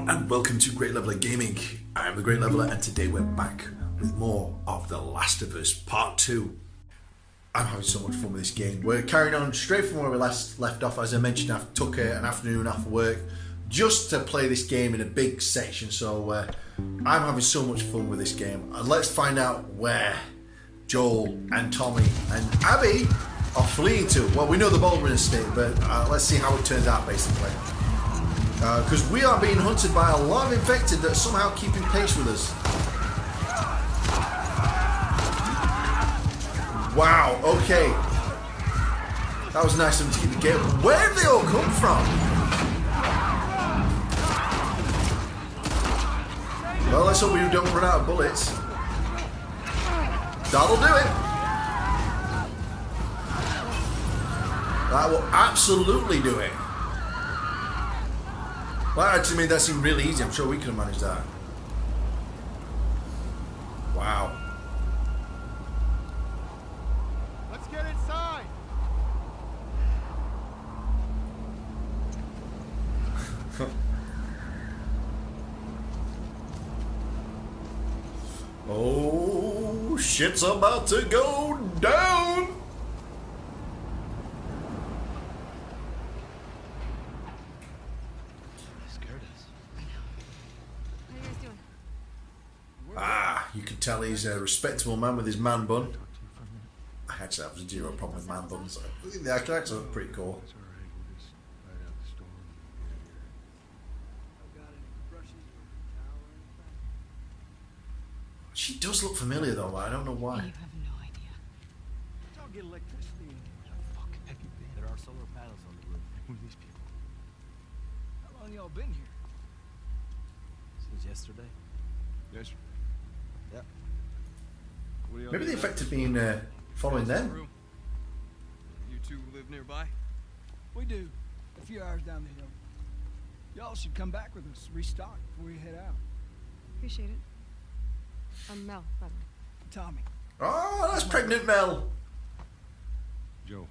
everyone, and welcome to Great Leveler Gaming. I am the Great Leveler, and today we're back with more of The Last of Us Part 2. I'm having so much fun with this game. We're carrying on straight from where we last left off. As I mentioned, I took an afternoon off work just to play this game in a big section, so I'm having so much fun with this game. And let's find out where Joel and Tommy and Abby are fleeing to. Well, we know the Baldwin estate, but let's see how it turns out, basically. Because we are being hunted by a lot of infected that are somehow keeping pace with us. Wow, okay. That was nice of them to keep the gate. Where have they all come from? Well, let's hope we don't run out of bullets. That'll do it. That will absolutely do it. Well, actually, made that seem really easy. I'm sure we could have managed that. Wow. Let's get inside. Oh, shit's about to go down. You can tell he's a respectable man with his man bun. I actually have zero problem with man buns. I think the architects are pretty cool. She does look familiar though, but I don't know why. You have no idea. Don't get electricity in here. Where the fuck have you been? There are solar panels on the roof. Who are these people? How long y'all been here? Since yesterday. Yesterday? Yeah. Maybe the infected been following them. You two live nearby? We do. A few hours down the hill. Y'all should come back with us, restock before we head out. Appreciate it. I'm Mel, by the way. Tommy. Oh, that's pregnant Mel. Joe.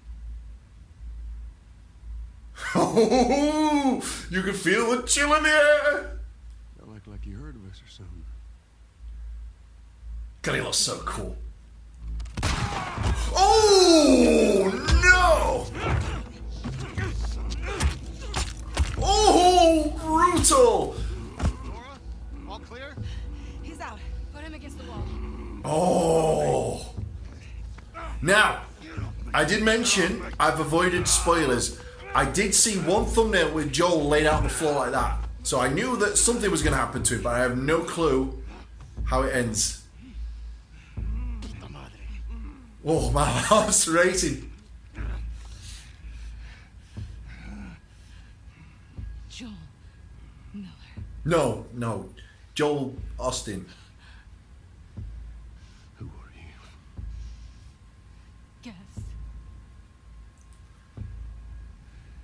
Oh, you can feel the chill in the air. Don't look like you heard of us or something. God, he looks so cool. Oh, no! Oh, brutal! Laura, all clear? He's out. Put him against the wall. Oh. Now, I did mention I've avoided spoilers. I did see one thumbnail with Joel laid out on the floor like that. So I knew that something was going to happen to him, but I have no clue how it ends. Oh, my heart's racing. Joel Miller. No. Joel Austin. Who are you? Guess.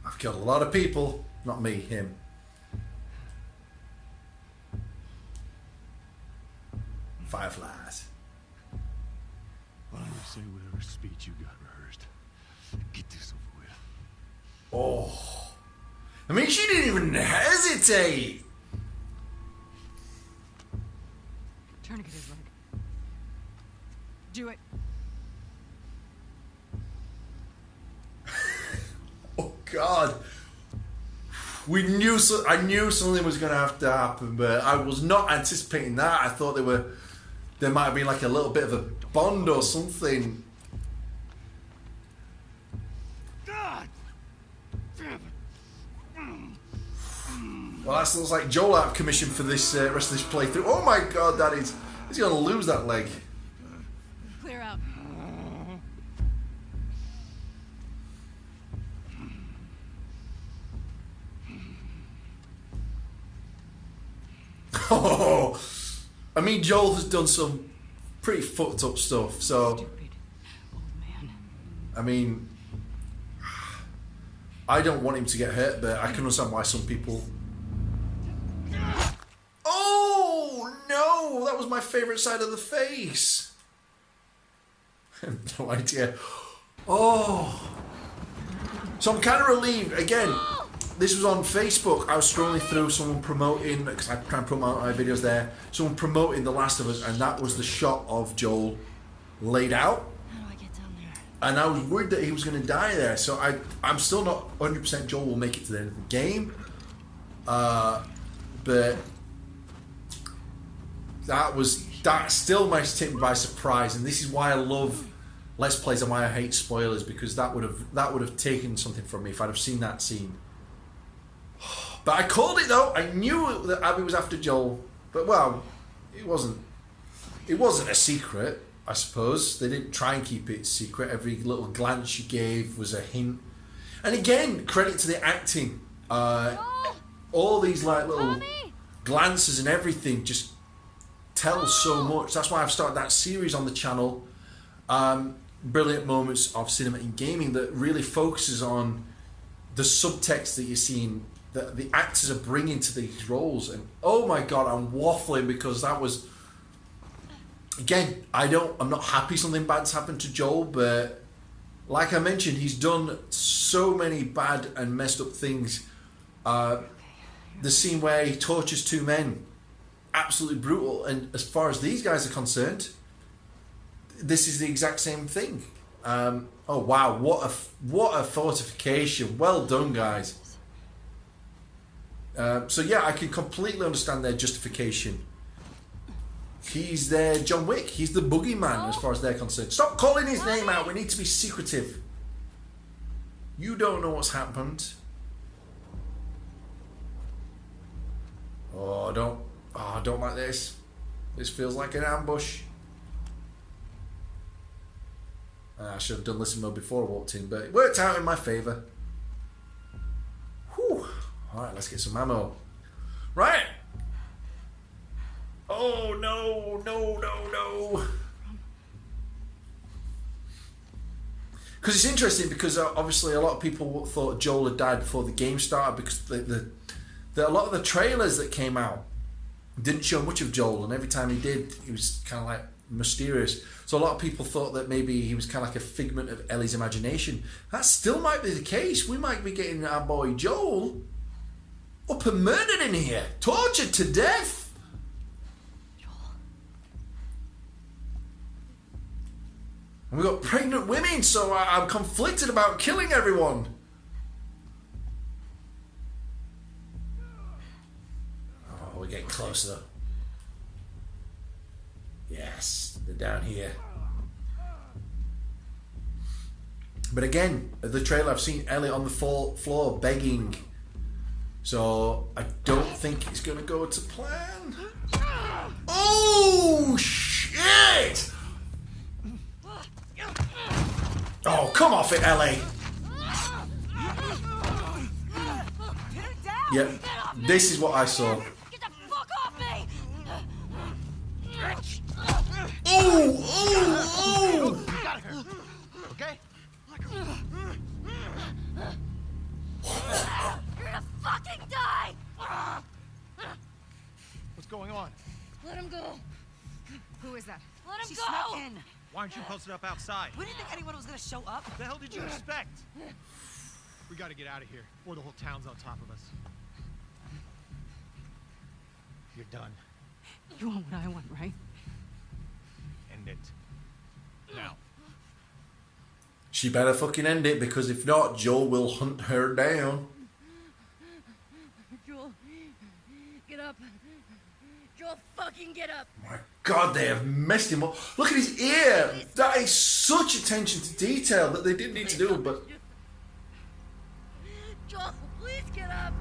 I've killed a lot of people. Not me, him. Fireflies. Why don't you say whatever speech you got rehearsed? Get this over with. Oh. I mean, she didn't even hesitate. Tourniquet his leg. Do it. Oh, God. I knew something was going to have to happen, but I was not anticipating that. I thought there might have been like a little bit of a bond or something. God! Damn it! Well, that looks like Joel out of commission for this rest of this playthrough. Oh my God, he's going to lose that leg. Clear out. Oh, I mean, Joel has done some pretty fucked up stuff, so, Stupid old man. I mean, I don't want him to get hurt, but I can understand why some people... Oh, no, that was my favourite side of the face. I have no idea. Oh. So I'm kind of relieved, again, this was on Facebook. I was scrolling through someone promoting, because I try and promote my videos there, someone promoting The Last of Us, and that was the shot of Joel laid out. How do I get down there? And I was worried that he was going to die there. So I'm still not 100% Joel will make it to the end of the game. But that still might take me by surprise. And this is why I love Let's Plays and why I hate spoilers, because that would have taken something from me if I'd have seen that scene. But I called it though. I knew that Abby was after Joel. But well, it wasn't a secret, I suppose. They didn't try and keep it secret. Every little glance she gave was a hint. And again, credit to the acting. All these like little glances and everything just tell so much. That's why I've started that series on the channel. Brilliant moments of cinema in gaming that really focuses on the subtext that you're seeing, that the actors are bringing to these roles. And oh my god, I'm waffling because that was, again, I'm not happy something bad's happened to Joel, but like I mentioned, he's done so many bad and messed up things. The scene where he tortures two men, absolutely brutal. And as far as these guys are concerned, this is the exact same thing. Oh wow, what a fortification! Well done, guys. So yeah, I can completely understand their justification. He's their John Wick. He's the boogeyman as far as they're concerned. Stop calling his name out. We need to be secretive. You don't know what's happened. Oh, I don't like this. This feels like an ambush. I should have done listen mode before I walked in, but it worked out in my favour. Whew. Alright, let's get some ammo. Right. Oh, no. Because it's interesting, because obviously a lot of people thought Joel had died before the game started, because a lot of the trailers that came out didn't show much of Joel, and every time he did, he was kind of like mysterious. So a lot of people thought that maybe he was kind of like a figment of Ellie's imagination. That still might be the case. We might be getting our boy Joel up and murdered in here, tortured to death. Joel. And we've got pregnant women, so I'm conflicted about killing everyone. Oh, we're getting closer. Yes, they're down here. But again, the trailer, I've seen Ellie on the floor begging. So I don't think it's going to go to plan. Oh, shit! Oh, come off it, Ellie. Yep, this is what I saw. Get the fuck off me! Oh! Got her. Okay? You're gonna fucking die! What's going on? Let him go! Who is that? Let him She go! snuck in. Why aren't you posted up outside? We didn't think anyone was gonna show up. What the hell did you expect? We gotta get out of here, or the whole town's on top of us. You're done. You want what I want, right? End it. Now. She better fucking end it, because if not, Joel will hunt her down. Joel, get up. Joel, fucking get up. My God, they have messed him up. Look at his ear. That is such attention to detail that they didn't need to do, but... Joel, please get up.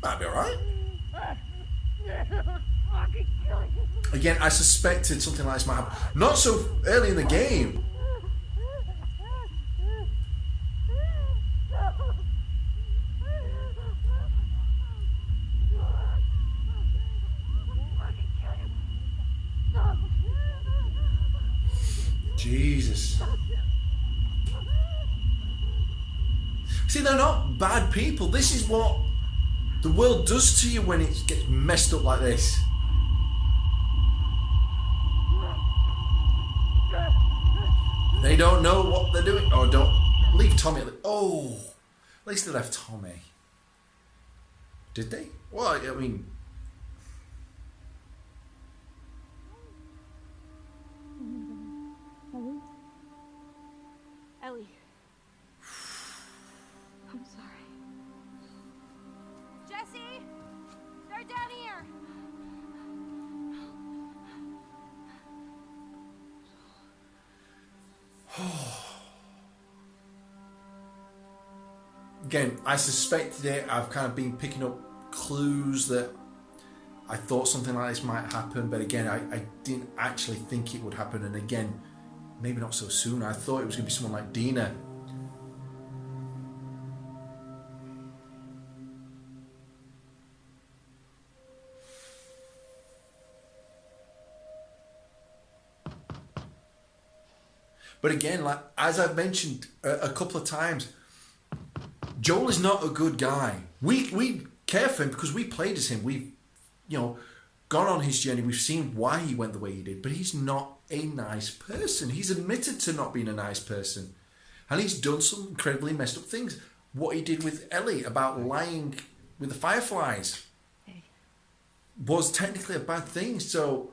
Might be alright. Again, I suspected something like this might happen. Not so early in the game. Jesus. See, they're not bad people. This is what the world does to you when it gets messed up like this. They don't know what they're doing. Oh, don't leave Tommy. Oh, at least they left Tommy. Did they? Well, I mean, Ellie. I'm sorry. Jesse! They're down here! again, I suspected it. I've kind of been picking up clues that I thought something like this might happen, but again, I didn't actually think it would happen. And again, maybe not so soon. I thought it was going to be someone like Dina. But again, like as I've mentioned a couple of times, Joel is not a good guy. We care for him because we played as him. We've, gone on his journey. We've seen why he went the way he did. But he's not a nice person. He's admitted to not being a nice person. And he's done some incredibly messed up things. What he did with Ellie about lying with the Fireflies was technically a bad thing. So,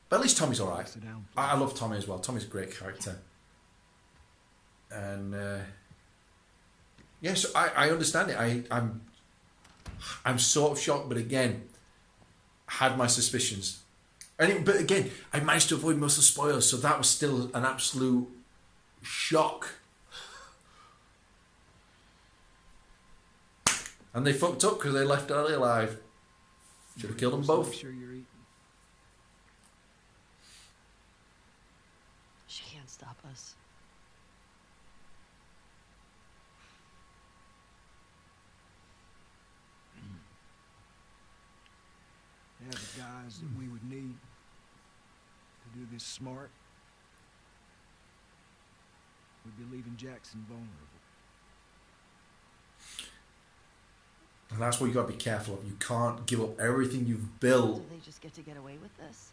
but at least Tommy's all right. I love Tommy as well. Tommy's a great character. And yes, I understand it. I'm sort of shocked, but again, had my suspicions. But again, I managed to avoid most of the spoilers, so that was still an absolute shock. And they fucked up because they left Ellie alive. Should have killed them both. Make sure you're eating. She can't stop us. They have the guys that we would need to do this smart. We'd be leaving Jackson vulnerable. And that's what you got to be careful of. You can't give up everything you've built Do they just get to get away with this?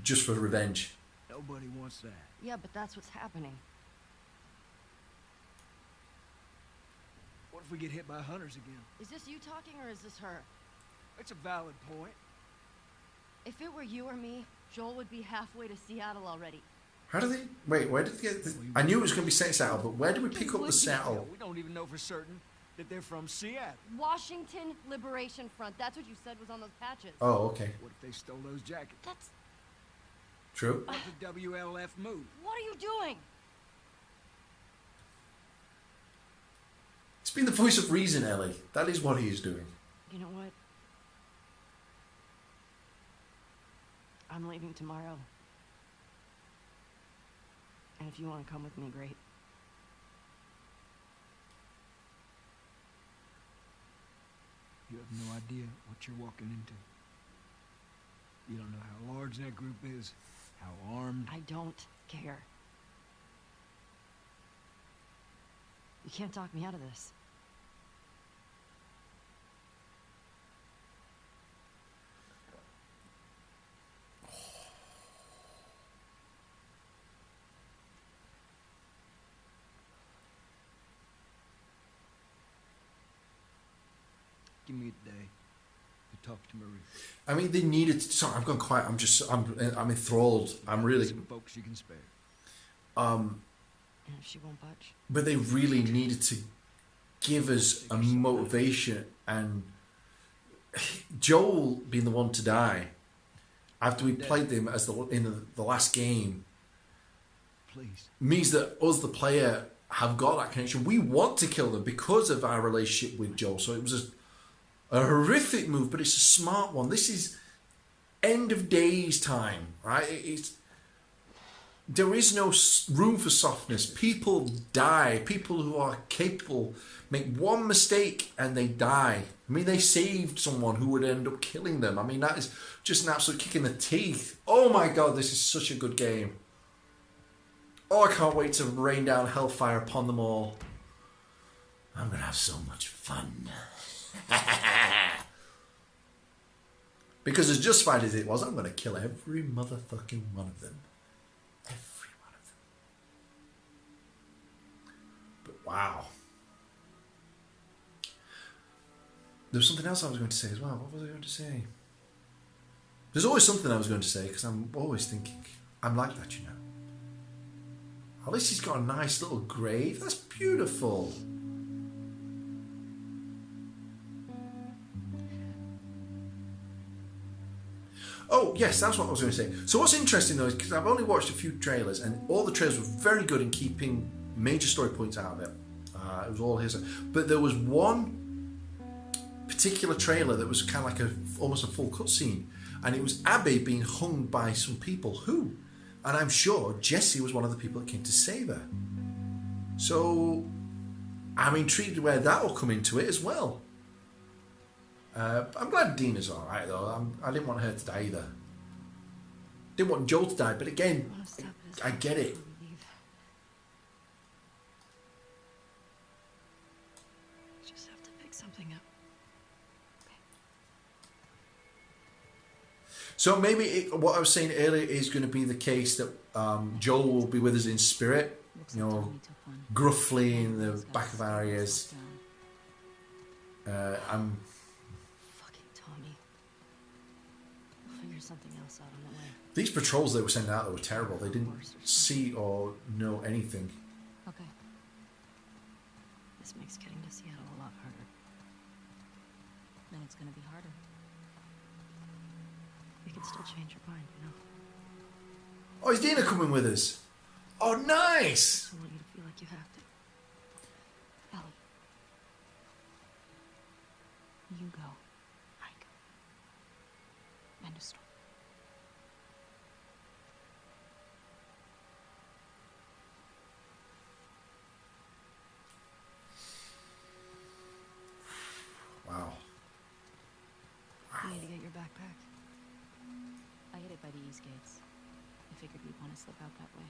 just for revenge. Nobody wants that. Yeah, but that's what's happening. What if we get hit by hunters again? Is this you talking or is this her? That's a valid point. If it were you or me, Joel would be halfway to Seattle already. How do they... Wait, where did they get... I knew it was going to be Seattle, but where did we pick up the Seattle? We don't even know for certain that they're from Seattle. Washington Liberation Front. That's what you said was on those patches. Oh, okay. What if they stole those jackets? That's... True. What's the WLF move? What are you doing? It's been the voice of reason, Ellie. That is what he is doing. You know what? I'm leaving tomorrow. And if you want to come with me, great. You have no idea what you're walking into. You don't know how large that group is, how armed. I don't care. You can't talk me out of this. Give me a day to talk to Marie. I mean, they needed... Sorry, I've gone quiet. I'm enthralled. I'm really... Some folks you can spare. And if she won't budge? But they really needed to give us a motivation, and Joel being the one to die after we played them as in the last game Please. means that us, the player, have got that connection. We want to kill them because of our relationship with Joel. So it was a horrific move, but it's a smart one. This is end of days time, right? There is no room for softness. People die. People who are capable make one mistake and they die. I mean, they saved someone who would end up killing them. I mean, that is just an absolute kick in the teeth. Oh my God, this is such a good game. Oh, I can't wait to rain down hellfire upon them all. I'm going to have so much fun. Because as justified as it was, I'm going to kill every motherfucking one of them. Wow. There was something else I was going to say as well. What was I going to say? There's always something I was going to say because I'm always thinking. I'm like that, you know. At least he's got a nice little grave. That's beautiful. Oh, yes, that's what I was going to say. So what's interesting, though, is because I've only watched a few trailers, and all the trailers were very good in keeping major story points out of it. It was all his. But there was one particular trailer that was kind of like almost a full cutscene, and it was Abby being hung by some people. Who? And I'm sure Jesse was one of the people that came to save her. So I'm intrigued where that will come into it as well. I'm glad Dina's alright though. I didn't want her to die either. Didn't want Joel to die, but again, I get it. Just have to pick something up. So maybe what I was saying earlier is going to be the case that Joel will be with us in spirit, you know, gruffly in the back of our ears. I'm. Fucking Tommy. We'll figure something else out on the way. These patrols they were sending out, they were terrible. They didn't see or know anything. Okay. This makes getting to Seattle a lot harder. Then it's gonna be harder. You can still change your mind, you know. Oh, is Dina coming with us? Oh, nice! I want you to feel like you have to. Ellie. You go. I go. End of story. Wow. You need to get your backpack. I hid it by the east gates. I figured we'd want to slip out that way.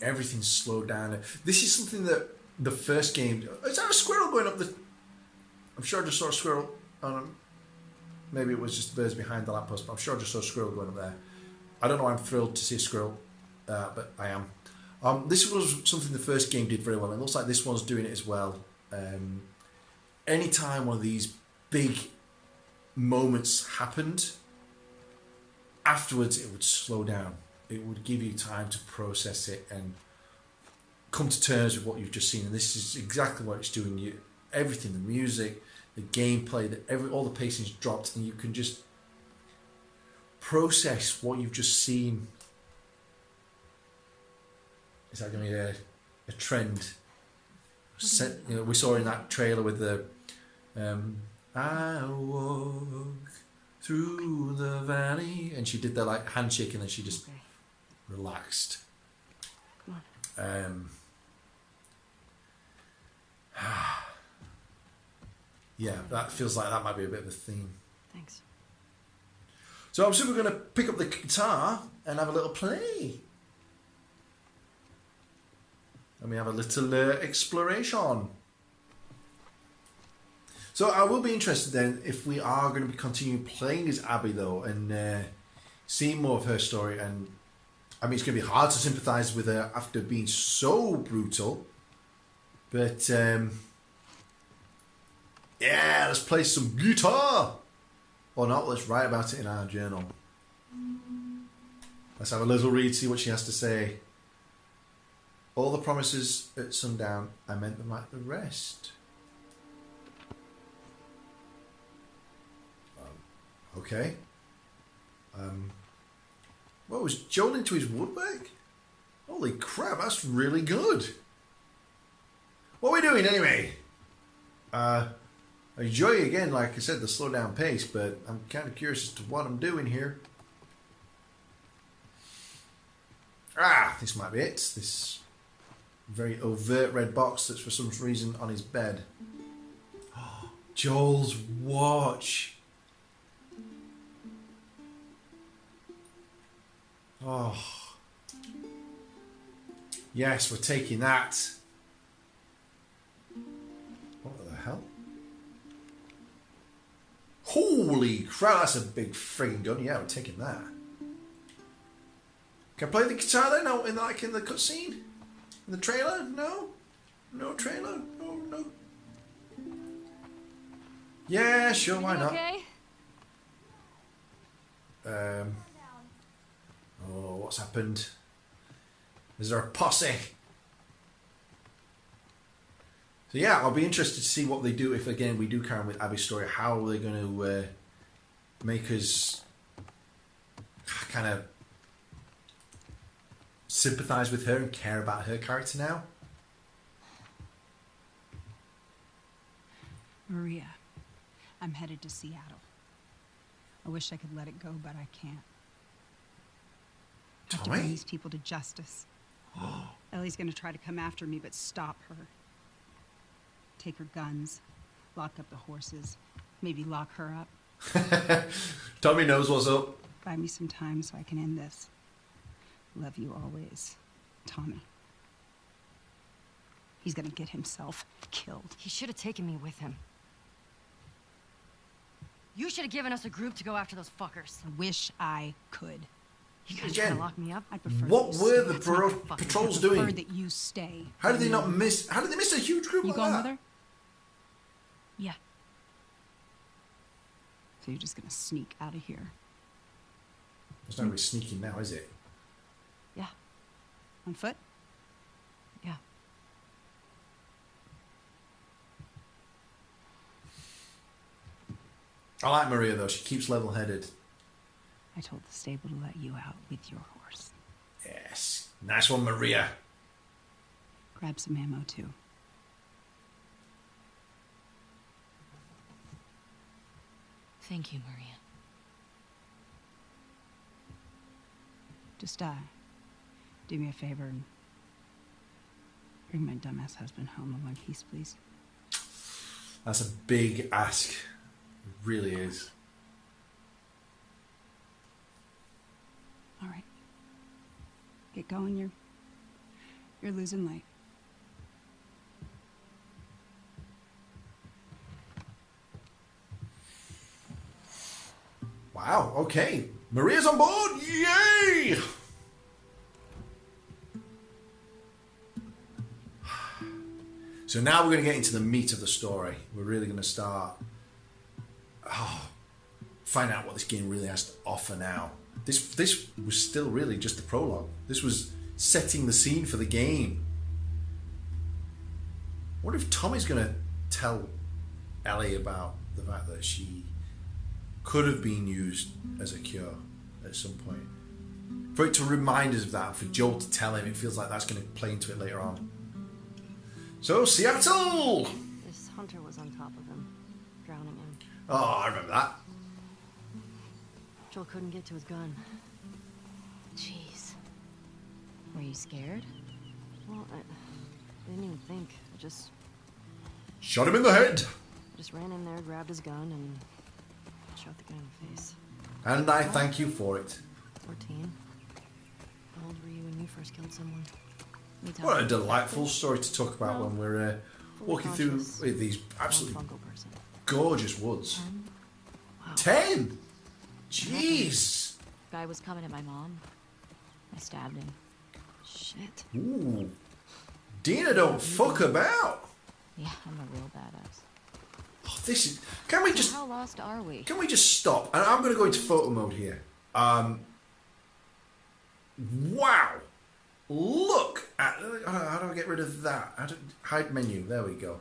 Everything's slowed down. This is something that the first game... Is that a squirrel going up the... I'm sure I just saw a squirrel. Maybe it was just the birds behind the lamppost, but I'm sure I just saw a squirrel going up there. I don't know why I'm thrilled to see a squirrel, but I am. This was something the first game did very well. It looks like this one's doing it as well. Anytime one of these big moments happened, afterwards it would slow down. It would give you time to process it and come to terms with what you've just seen. And this is exactly what it's doing. You everything, the music, the gameplay, all the pacing's dropped, and you can just process what you've just seen. Is that going to be a trend? We saw in that trailer with the I walk through the valley, and she did the like handshake, and then she just relaxed. Come on. Yeah, that feels like that might be a bit of a theme. Thanks. So I'm we're going to pick up the guitar and have a little play. And we have a little exploration. So I will be interested then if we are going to be continuing playing as Abby though, and seeing more of her story. And I mean, it's going to be hard to sympathise with her after being so brutal. But yeah, let's play some guitar. Or not, let's write about it in our journal. Let's have a little read, see what she has to say. All the promises at sundown, I meant them like the rest. Okay. What was Joel into his woodwork? Holy crap, that's really good. What are we doing anyway? I enjoy again, like I said, the slow down pace, but I'm kind of curious as to what I'm doing here. This might be it. This very overt red box that's for some reason on his bed. Joel's watch. Oh. Yes, we're taking that. What the hell? Holy crap, that's a big friggin' gun. Yeah, we're taking that. Can I play the guitar then? No, in the cutscene? The trailer? No? No trailer? No. Yeah, sure, why not? Okay. Oh, what's happened? Is there a posse? So yeah, I'll be interested to see what they do if, again, we do carry on with Abby's story. How are they going to make us kind of sympathise with her and care about her character now? Maria, I'm headed to Seattle. I wish I could let it go, but I can't. I have to bring Tommy? these people to justice. Ellie's gonna try to come after me, but stop her. Take her guns, lock up the horses, maybe lock her up. Tommy knows what's up. Buy me some time so I can end this. Love you always, Tommy. He's gonna get himself killed. He should have taken me with him. You should have given us a group to go after those fuckers. I wish I could. You guys Again, trying to lock me up? I'd prefer What that you were stay. the That's not fucking- patrols I'd prefer doing? that you stay. How did they not miss? How did they miss a huge group You like going that? with her? Yeah. So you're just gonna sneak out of here There's no really sneaking now, is it? Yeah. on foot? Yeah. I like Maria though. She keeps level-headed. I told the stable to let you out with your horse. Yes, nice one, Maria. Grab some ammo too. Thank you, Maria. Just do me a favor and bring my dumbass husband home in one piece, please. That's a big ask. It really is. All right. Get going. You're losing light. Wow. Okay, Maria's on board. Yay! So now we're going to get into the meat of the story. We're really going to start find out what this game really has to offer now. This was still really just the prologue. This was setting the scene for the game. I wonder if Tommy's going to tell Ellie about the fact that she could have been used as a cure at some point. For it to remind us of that, for Joel to tell him, it feels like that's going to play into it later on. So, Seattle! This hunter was on top of him, drowning him. Oh, I remember that. Joel couldn't get to his gun. Jeez. Were you scared? Well, I didn't even think. I just Shot him in the head. ran in there, grabbed his gun, and shot the guy in the face. And I thank you for it. 14. How old were you when you first killed someone? We talked What a about delightful this? story to talk about when we're Fully walking through conscious, these absolutely non-fungal person. gorgeous woods. 10? Wow. 10? Jeez. Guy was coming at my mom. I stabbed him. Shit. Ooh. Dina don't fuck about. Yeah, I'm a real badass. Oh, this is. Can we just? How lost are we? Can we just stop? And I'm going to go into photo mode here. Wow. Look at. How do I get rid of that? Hide menu. There we go.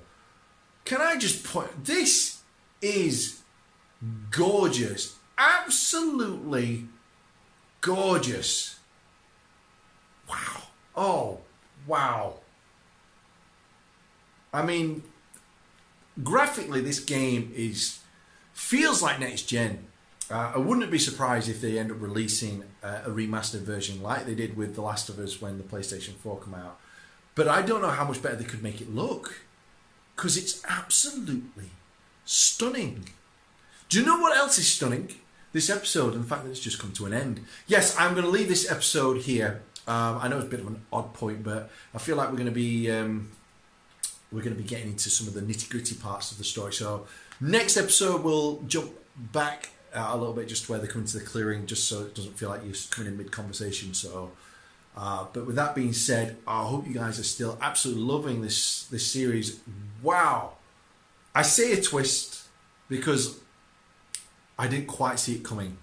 Can I just point? This is gorgeous. Absolutely gorgeous. Wow. Oh, wow. I mean, graphically, this game feels like next gen. I wouldn't be surprised if they end up releasing a remastered version like they did with The Last of Us when the PlayStation 4 came out. But I don't know how much better they could make it look, because it's absolutely stunning. Do you know what else is stunning? This episode and the fact that it's just come to an end. Yes, I'm going to leave this episode here. I know it's a bit of an odd point, but I feel like we're going to be getting into some of the nitty-gritty parts of the story. So next episode we'll jump back a little bit just where they come into the clearing, just so it doesn't feel like you're coming in mid-conversation. So But with that being said, I hope you guys are still absolutely loving this series. Wow. I say a twist because I didn't quite see it coming.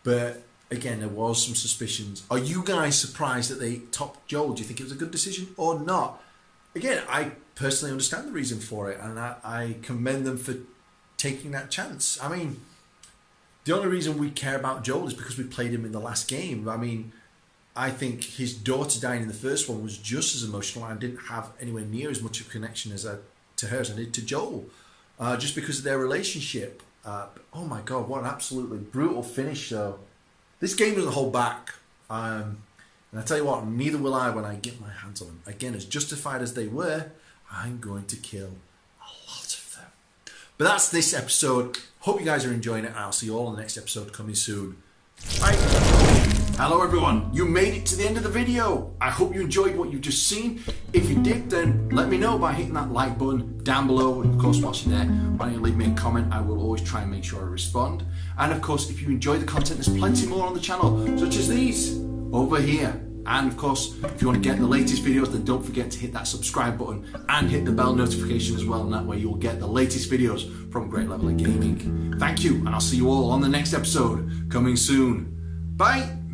But again, there was some suspicions. Are you guys surprised that they topped Joel? Do you think it was a good decision or not? Again, I personally understand the reason for it, and I commend them for taking that chance. I mean, the only reason we care about Joel is because we played him in the last game. I mean, I think his daughter dying in the first one was just as emotional. I didn't have anywhere near as much of a connection to her as I did to Joel, just because of their relationship. Oh my God, what an absolutely brutal finish, though. This game doesn't hold back. And I tell you what, neither will I when I get my hands on them. Again, as justified as they were, I'm going to kill a lot of them. But that's this episode. Hope you guys are enjoying it. I'll see you all in the next episode coming soon. Bye. Hello everyone, you made it to the end of the video. I hope you enjoyed what you've just seen. If you did, then let me know by hitting that like button down below. And of course, whilst you're there, why don't you leave me a comment? I will always try and make sure I respond. And of course, if you enjoy the content, there's plenty more on the channel, such as these over here. And of course, if you want to get the latest videos, then don't forget to hit that subscribe button and hit the bell notification as well. And that way you'll get the latest videos from Great Leveler Gaming. Thank you, and I'll see you all on the next episode coming soon. Bye.